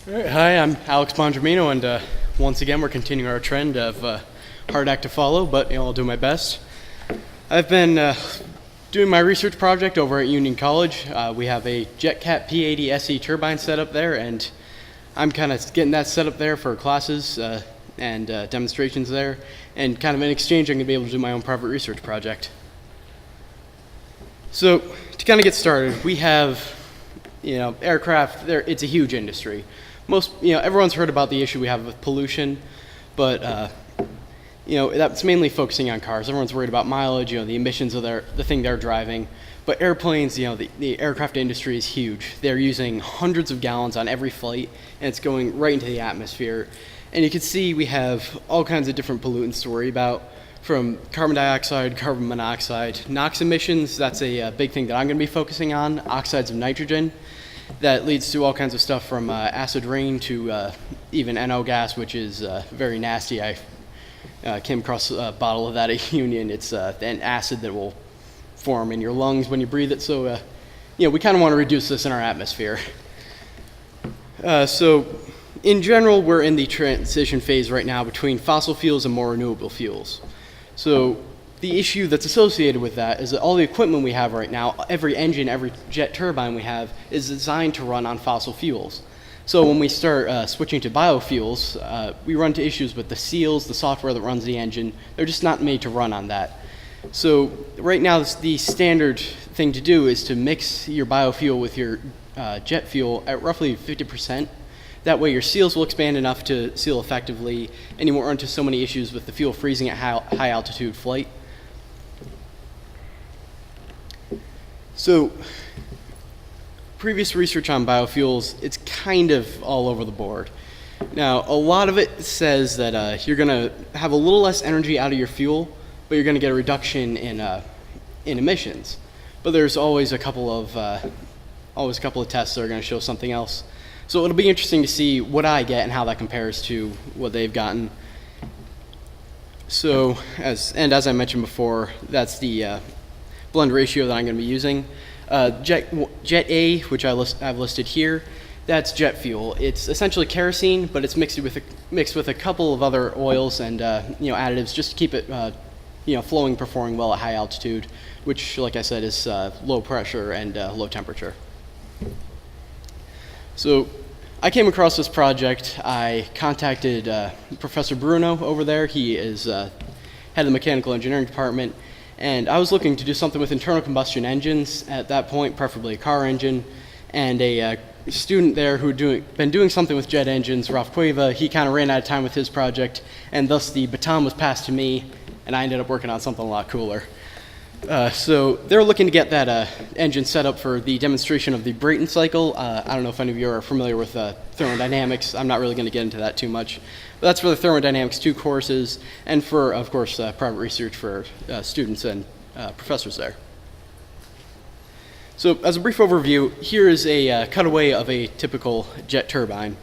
All right, hi, I'm Alex Bongermino, and once again we're continuing our trend of hard act to follow, but I'll do my best. I've been doing my research project over at Union College. We have a JetCat P80 SE turbine set up there, and I'm kind of getting that set up there for classes and demonstrations there, and kind of in exchange I'm going to be able to do my own private research project. So to kind of get started, we have aircraft. It's a huge industry. Everyone's heard about the issue we have with pollution, but that's mainly focusing on cars. Everyone's worried about mileage, the emissions of the thing they're driving. But airplanes, the aircraft industry is huge. They're using hundreds of gallons on every flight, and it's going right into the atmosphere. And you can see we have all kinds of different pollutants to worry about, from carbon dioxide, carbon monoxide, NOx emissions. That's a big thing that I'm going to be focusing on. Oxides of nitrogen. That leads to all kinds of stuff from acid rain to even NO gas, which is very nasty. I came across a bottle of that at Union. It's an acid that will form in your lungs when you breathe it. So, we kind of want to reduce this in our atmosphere. So, in general, we're in the transition phase right now between fossil fuels and more renewable fuels. So, the issue that's associated with that is that all the equipment we have right now, every engine, every jet turbine we have, is designed to run on fossil fuels. So when we start switching to biofuels, we run into issues with the seals, the software that runs the engine. They're just not made to run on that. So right now, the standard thing to do is to mix your biofuel with your jet fuel at roughly 50%. That way your seals will expand enough to seal effectively, and you won't run into so many issues with the fuel freezing at high altitude flight. So, previous research on biofuels, it's kind of all over the board. Now, a lot of it says that you're going to have a little less energy out of your fuel, but you're going to get a reduction in emissions. But there's always a couple of tests that are going to show something else. So it'll be interesting to see what I get and how that compares to what they've gotten. So, as I mentioned before, that's the blend ratio that I'm going to be using. Jet A, which I've listed here, that's jet fuel. It's essentially kerosene, but it's mixed with a couple of other oils and additives just to keep it flowing, performing well at high altitude, which, like I said, is low pressure and low temperature. So I came across this project. I contacted Professor Bruno over there. He is head of the mechanical engineering department. And I was looking to do something with internal combustion engines at that point, preferably a car engine. And a student there who had been doing something with jet engines, Ralph Cueva, he kind of ran out of time with his project, and thus the baton was passed to me, and I ended up working on something a lot cooler. So they're looking to get that engine set up for the demonstration of the Brayton cycle. I don't know if any of you are familiar with thermodynamics. I'm not really going to get into that too much. But that's for the thermodynamics 2 courses, and for, of course, private research for students and professors there. So as a brief overview, here is a cutaway of a typical jet turbine.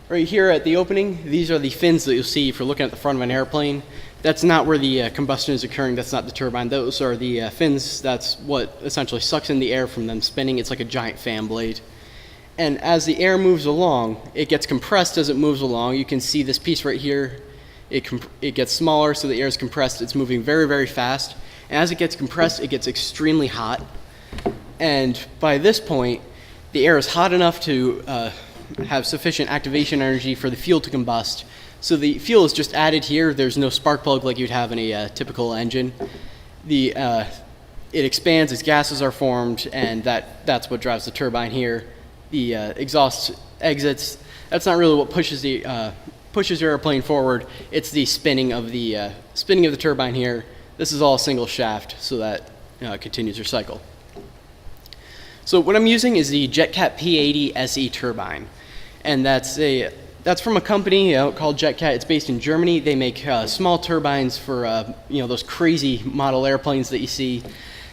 Right here at the opening, these are the fins that you'll see if you're looking at the front of an airplane. That's not where the combustion is occurring. That's not the turbine. Those are the fins. That's what essentially sucks in the air from them spinning. It's like a giant fan blade. And as the air moves along, it gets compressed as it moves along. You can see this piece right here. It gets smaller, so the air is compressed. It's moving very, very fast. And as it gets compressed, it gets extremely hot. And by this point, the air is hot enough to have sufficient activation energy for the fuel to combust. So the fuel is just added here. There's no spark plug like you'd have in a typical engine. It expands as gases are formed, and that's what drives the turbine here. The exhaust exits. That's not really what pushes your airplane forward. It's the spinning of the turbine here. This is all a single shaft, so that continues your cycle. So what I'm using is the JetCat P80 SE turbine, and that's from a company called JetCat. It's based in Germany. They make small turbines for those crazy model airplanes that you see.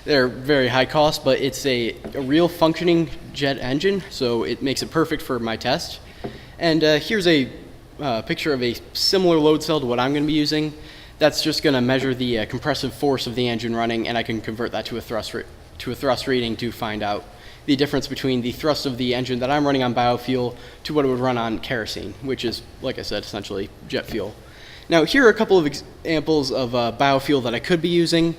They're very high cost, but it's a real functioning jet engine, so it makes it perfect for my test. And here's a picture of a similar load cell to what I'm going to be using. That's just going to measure the compressive force of the engine running, and I can convert that to a thrust reading to find out the difference between the thrust of the engine that I'm running on biofuel to what it would run on kerosene, which is, like I said, essentially jet fuel. Now, here are a couple of examples of biofuel that I could be using.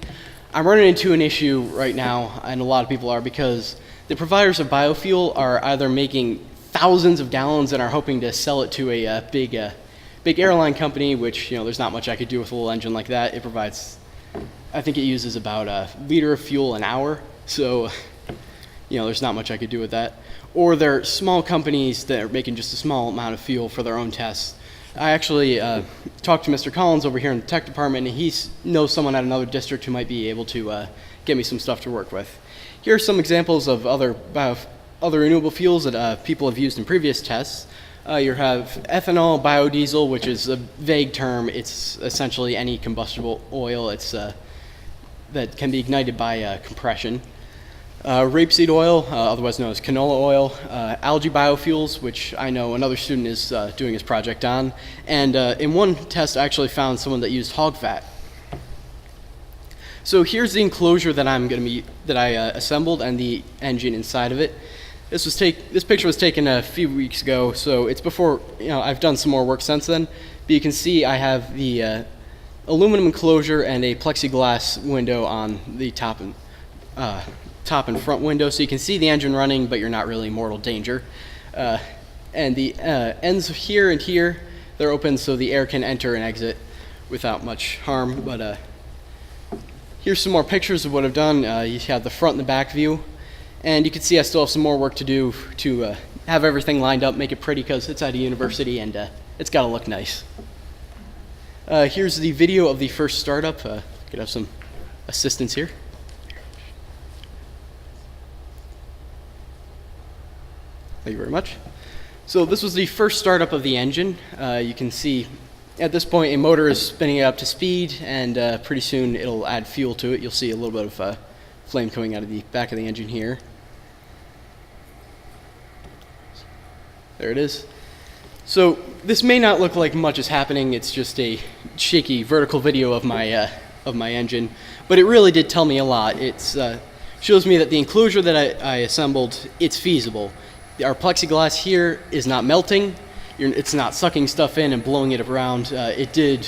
I'm running into an issue right now, and a lot of people are, because the providers of biofuel are either making thousands of gallons and are hoping to sell it to a big airline company, which, there's not much I could do with a little engine like that. It provides, I think it uses about a liter of fuel an hour, so there's not much I could do with that. Or they're small companies that are making just a small amount of fuel for their own tests. I actually talked to Mr. Collins over here in the tech department, and he knows someone at another district who might be able to get me some stuff to work with. Here are some examples of other renewable fuels that people have used in previous tests. You have ethanol, biodiesel, which is a vague term. It's essentially any combustible oil that can be ignited by compression. Rapeseed oil, otherwise known as canola oil, algae biofuels, which I know another student is doing his project on, and in one test I actually found someone that used hog fat. So here's the enclosure that I assembled and the engine inside of it. This picture was taken a few weeks ago, so it's before I've done some more work since then. But you can see I have the aluminum enclosure and a plexiglass window on the top and front window, so you can see the engine running, but you're not really in mortal danger. And the ends here and here, they're open so the air can enter and exit without much harm. But here's some more pictures of what I've done. You have the front and the back view, and you can see I still have some more work to do to have everything lined up, make it pretty, because it's at a university and it's got to look nice. Here's the video of the first startup. Could have some assistance here. Thank you very much. So this was the first startup of the engine. You can see at this point a motor is spinning it up to speed, and pretty soon it'll add fuel to it. You'll see a little bit of flame coming out of the back of the engine here. There it is. So this may not look like much is happening. It's just a shaky vertical video of my engine, but it really did tell me a lot. It shows me that the enclosure that I assembled, it's feasible. Our plexiglass here is not melting. It's not sucking stuff in and blowing it around. It did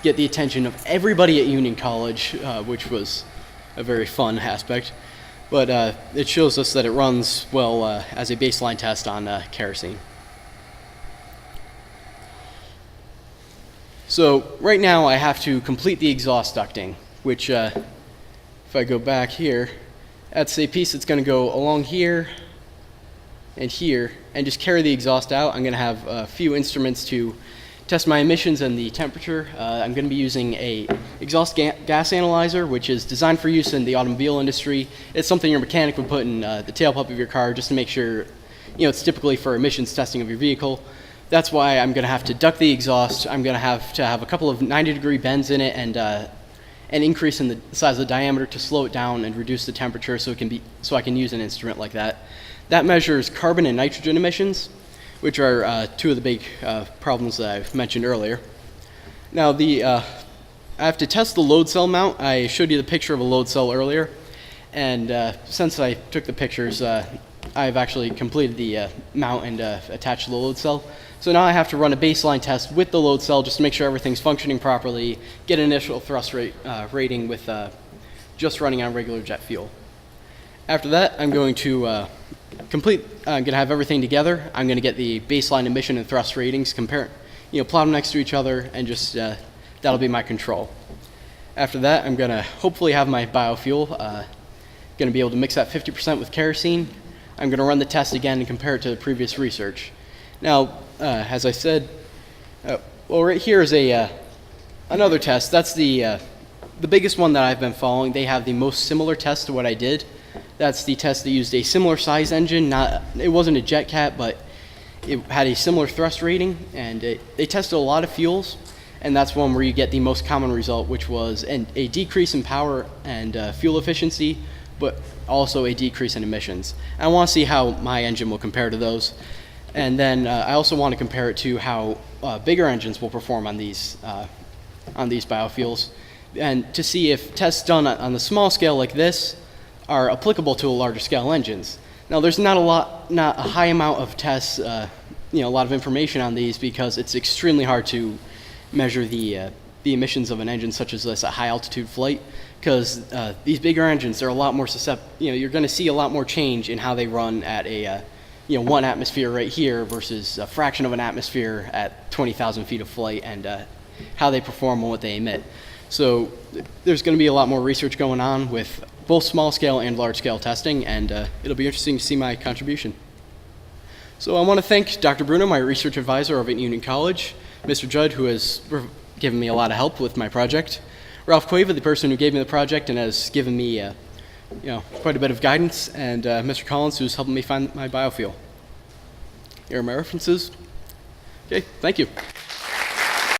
get the attention of everybody at Union College, which was a very fun aspect. But it shows us that it runs well as a baseline test on kerosene. So right now I have to complete the exhaust ducting, which if I go back here, that's a piece that's going to go along here and here, and just carry the exhaust out. I'm going to have a few instruments to test my emissions and the temperature. I'm going to be using a exhaust gas analyzer, which is designed for use in the automobile industry. It's something your mechanic would put in the tailpipe of your car just to make sure, it's typically for emissions testing of your vehicle. That's why I'm going to have to duct the exhaust. I'm going to have a couple of 90-degree bends in it and an increase in the size of the diameter to slow it down and reduce the temperature so I can use an instrument like that. That measures carbon and nitrogen emissions, which are two of the big problems that I've mentioned earlier. Now, I have to test the load cell mount. I showed you the picture of a load cell earlier, and since I took the pictures, I've actually completed the mount and attached the load cell. So now I have to run a baseline test with the load cell just to make sure everything's functioning properly, get an initial thrust rating with just running on regular jet fuel. After that, I'm going to have everything together. I'm going to get the baseline emission and thrust ratings, plot them next to each other, and just that'll be my control. After that, I'm going to hopefully have my biofuel. Going to be able to mix that 50% with kerosene. I'm going to run the test again and compare it to the previous research. Now, as I said, right here is another test. That's the biggest one that I've been following. They have the most similar test to what I did. That's the test that used a similar size engine. It wasn't a jet cat, but it had a similar thrust rating, and they tested a lot of fuels, and that's one where you get the most common result, which was a decrease in power and fuel efficiency, but also a decrease in emissions. I want to see how my engine will compare to those, and then I also want to compare it to how bigger engines will perform on these biofuels, and to see if tests done on the small scale like this are applicable to larger scale engines. Now, there's not a high amount of tests, a lot of information on these because it's extremely hard to measure the emissions of an engine such as this at high altitude flight, because these bigger engines are a lot more susceptible. You're going to see a lot more change in how they run at a 1 atmosphere right here versus a fraction of an atmosphere at 20,000 feet of flight, and how they perform and what they emit. So there's going to be a lot more research going on with both small scale and large scale testing, and it'll be interesting to see my contribution. So I want to thank Dr. Bruno, my research advisor over at Union College, Mr. Judd, who has given me a lot of help with my project, Ralph Cueva, the person who gave me the project and has given me quite a bit of guidance, and Mr. Collins, who's helping me find my biofuel. Here are my references. Okay, thank you.